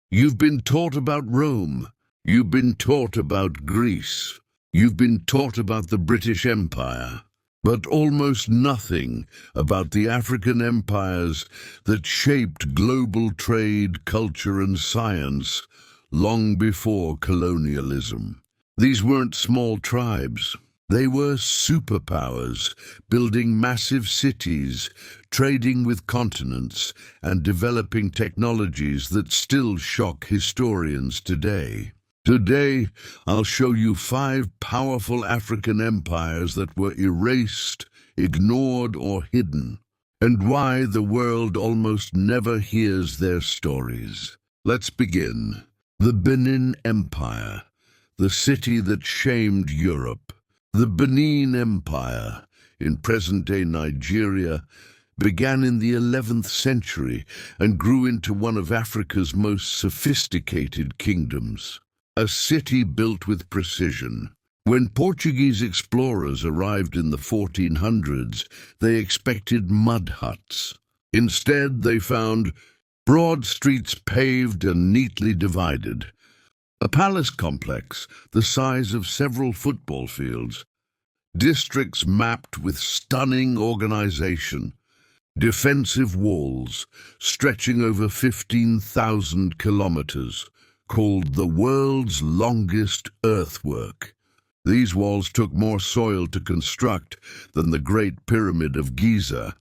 You've been taught about Rome. You've been taught about Greece. You've been taught about the British Empire. But almost nothing about the African empires that shaped global trade, culture, and science long before colonialism. These weren't small tribes. They were superpowers, building massive cities, trading with continents, and developing technologies that still shock historians today. Today, I'll show you 5 powerful African empires that were erased, ignored, or hidden, and why the world almost never hears their stories. Let's begin. The Benin Empire, the city that shamed Europe. The Benin Empire, in present-day Nigeria, began in the 11th century and grew into one of Africa's most sophisticated kingdoms. A city built with precision. When Portuguese explorers arrived in the 1400s, they expected mud huts. Instead, they found broad streets paved and neatly divided. A palace complex the size of several football fields. Districts mapped with stunning organization. Defensive walls stretching over 15,000 kilometers, called the world's longest earthwork. These walls took more soil to construct than the Great Pyramid of Giza.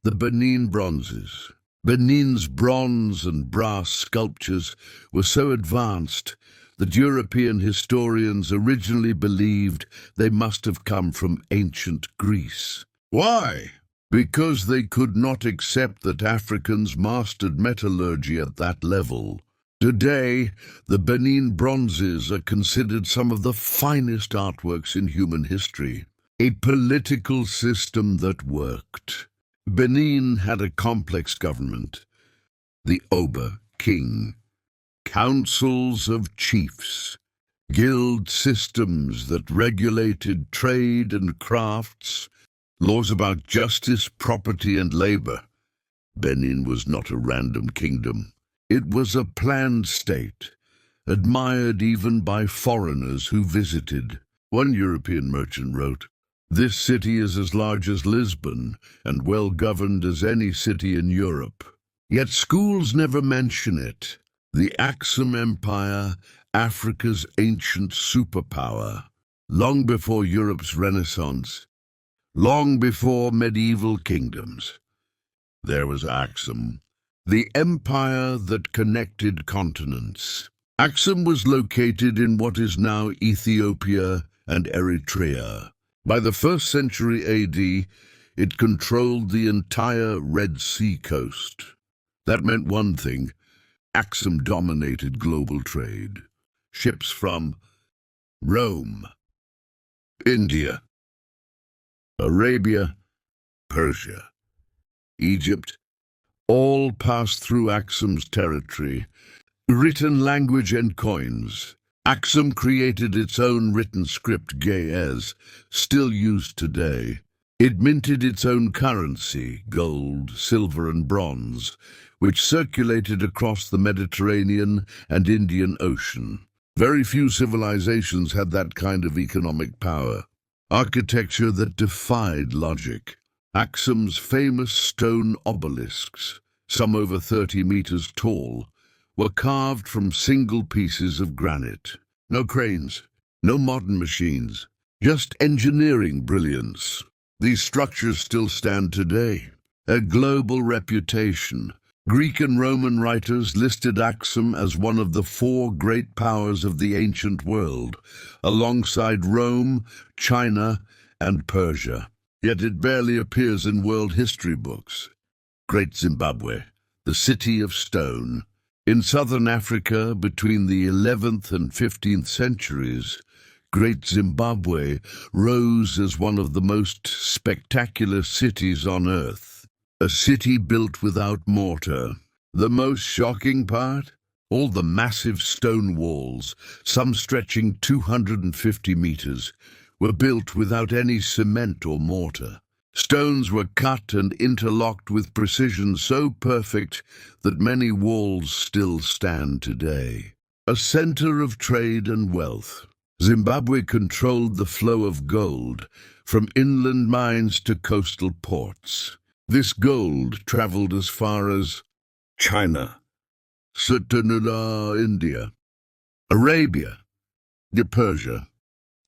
The Benin bronzes. Benin's bronze and brass sculptures were so advanced that European historians originally believed they must have come from ancient Greece. Why? Because they could not accept that Africans mastered metallurgy at that level. Today, the Benin bronzes are considered some of the finest artworks in human history. A political system that worked. Benin had a complex government. The Oba, king. Councils of chiefs. Guild systems that regulated trade and crafts. Laws about justice, property, and labor. Benin was not a random kingdom. It was a planned state, admired even by foreigners who visited. One European merchant wrote, "This city is as large as Lisbon and well-governed as any city in Europe." Yet schools never mention it. The Aksum Empire, Africa's ancient superpower, long before Europe's Renaissance, long before medieval kingdoms. There was Aksum, the empire that connected continents. Aksum was located in what is now Ethiopia and Eritrea. By the 1st century AD, it controlled the entire Red Sea coast. That meant one thing: Aksum dominated global trade. Ships from Rome, India, Arabia, Persia, Egypt, all passed through Aksum's territory. Written language and coins. Aksum created its own written script, Ge'ez, still used today. It minted its own currency, gold, silver, and bronze, which circulated across the Mediterranean and Indian Ocean. Very few civilizations had that kind of economic power. Architecture that defied logic. Aksum's famous stone obelisks, some over 30 meters tall, were carved from single pieces of granite. No cranes, no modern machines, just engineering brilliance. These structures still stand today. A global reputation. Greek and Roman writers listed Aksum as one of the 4 great powers of the ancient world, alongside Rome, China, and Persia. Yet it barely appears in world history books. Great Zimbabwe, the city of stone. In southern Africa, between the 11th and 15th centuries, Great Zimbabwe rose as one of the most spectacular cities on earth. A city built without mortar. The most shocking part? All the massive stone walls, some stretching 250 meters, were built without any cement or mortar. Stones were cut and interlocked with precision so perfect that many walls still stand today. A center of trade and wealth, Zimbabwe controlled the flow of gold from inland mines to coastal ports. This gold traveled as far as China, Sutanula, India, Arabia, to Persia.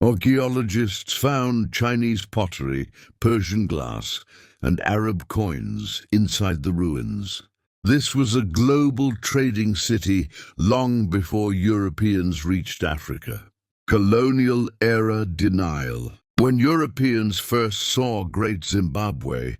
Archaeologists found Chinese pottery, Persian glass, and Arab coins inside the ruins. This was a global trading city long before Europeans reached Africa. Colonial era denial. When Europeans first saw Great Zimbabwe,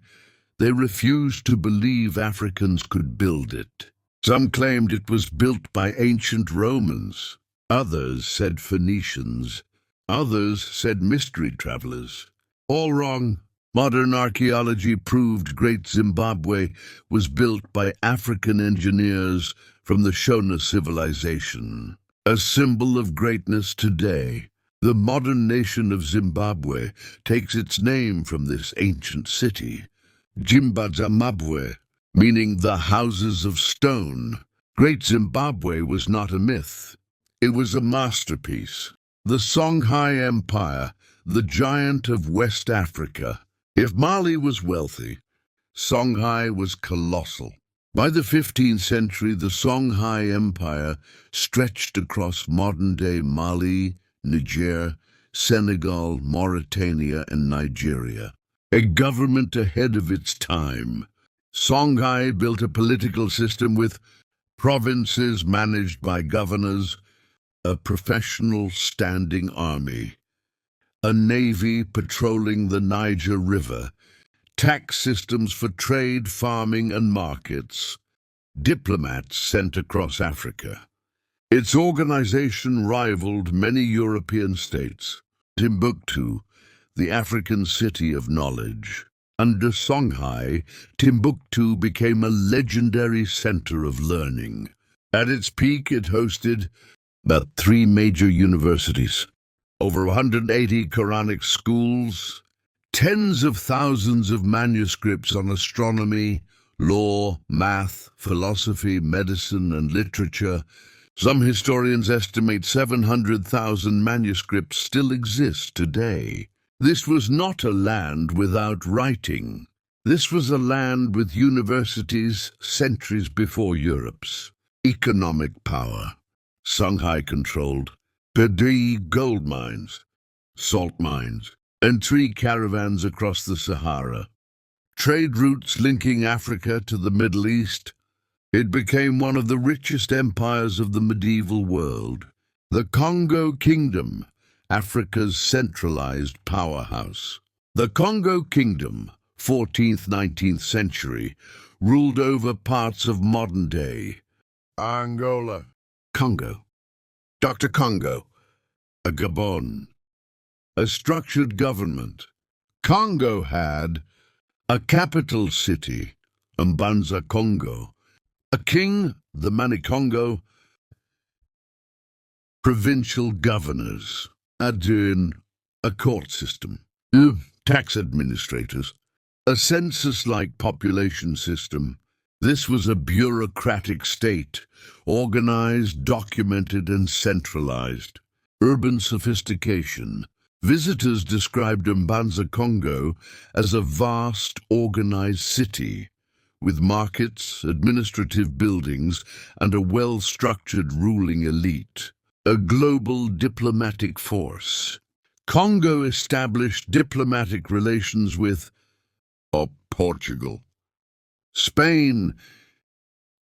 they refused to believe Africans could build it. Some claimed it was built by ancient Romans. Others said Phoenicians. Others said mystery travelers. All wrong. Modern archaeology proved Great Zimbabwe was built by African engineers from the Shona civilization. A symbol of greatness today, the modern nation of Zimbabwe takes its name from this ancient city. Zimbabwe, meaning the houses of stone. Great Zimbabwe was not a myth. It was a masterpiece. The Songhai Empire, the giant of West Africa. If Mali was wealthy, Songhai was colossal. By the 15th century, the Songhai Empire stretched across modern-day Mali, Niger, Senegal, Mauritania, and Nigeria. A government ahead of its time. Songhai built a political system with provinces managed by governors, a professional standing army, a navy patrolling the Niger River, tax systems for trade, farming, and markets, diplomats sent across Africa. Its organization rivaled many European states. Timbuktu, the African city of knowledge. Under Songhai, Timbuktu became a legendary center of learning. At its peak, it hosted about 3 major universities, over 180 Quranic schools, tens of thousands of manuscripts on astronomy, law, math, philosophy, medicine, and literature. Some historians estimate 700,000 manuscripts still exist today. This was not a land without writing. This was a land with universities centuries before Europe's. Economic power. Songhai controlled Pedi gold mines, salt mines, and 3 caravans across the Sahara. Trade routes linking Africa to the Middle East. It became one of the richest empires of the medieval world. The Kongo Kingdom, Africa's centralized powerhouse. The Kongo Kingdom, 14th–19th century, ruled over parts of modern-day Angola, Congo, Dr. Congo, a Gabon, a structured government. Congo had a capital city, Mbanza Congo, a king, the Manikongo, provincial governors, Adun, a court system, tax administrators, a census-like population system. This was a bureaucratic state, organized, documented, and centralized. Urban sophistication. Visitors described Mbanza Congo as a vast, organized city, with markets, administrative buildings, and a well-structured ruling elite. A global diplomatic force. Congo established diplomatic relations with Portugal, Spain,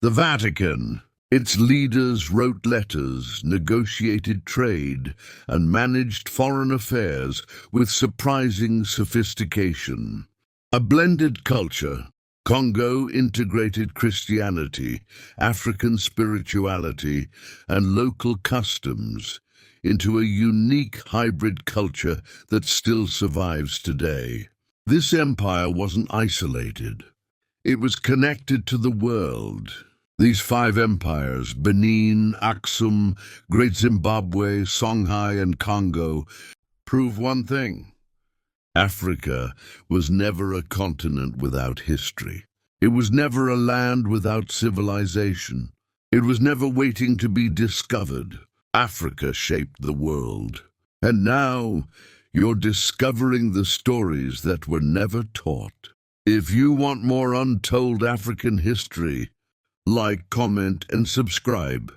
the Vatican. Its leaders wrote letters, negotiated trade, and managed foreign affairs with surprising sophistication. A blended culture. Congo integrated Christianity, African spirituality, and local customs into a unique hybrid culture that still survives today. This empire wasn't isolated. It was connected to the world. These 5 empires, Benin, Aksum, Great Zimbabwe, Songhai, and Congo, prove one thing. Africa was never a continent without history. It was never a land without civilization. It was never waiting to be discovered. Africa shaped the world. And now, you're discovering the stories that were never taught. If you want more untold African history, like, comment, and subscribe.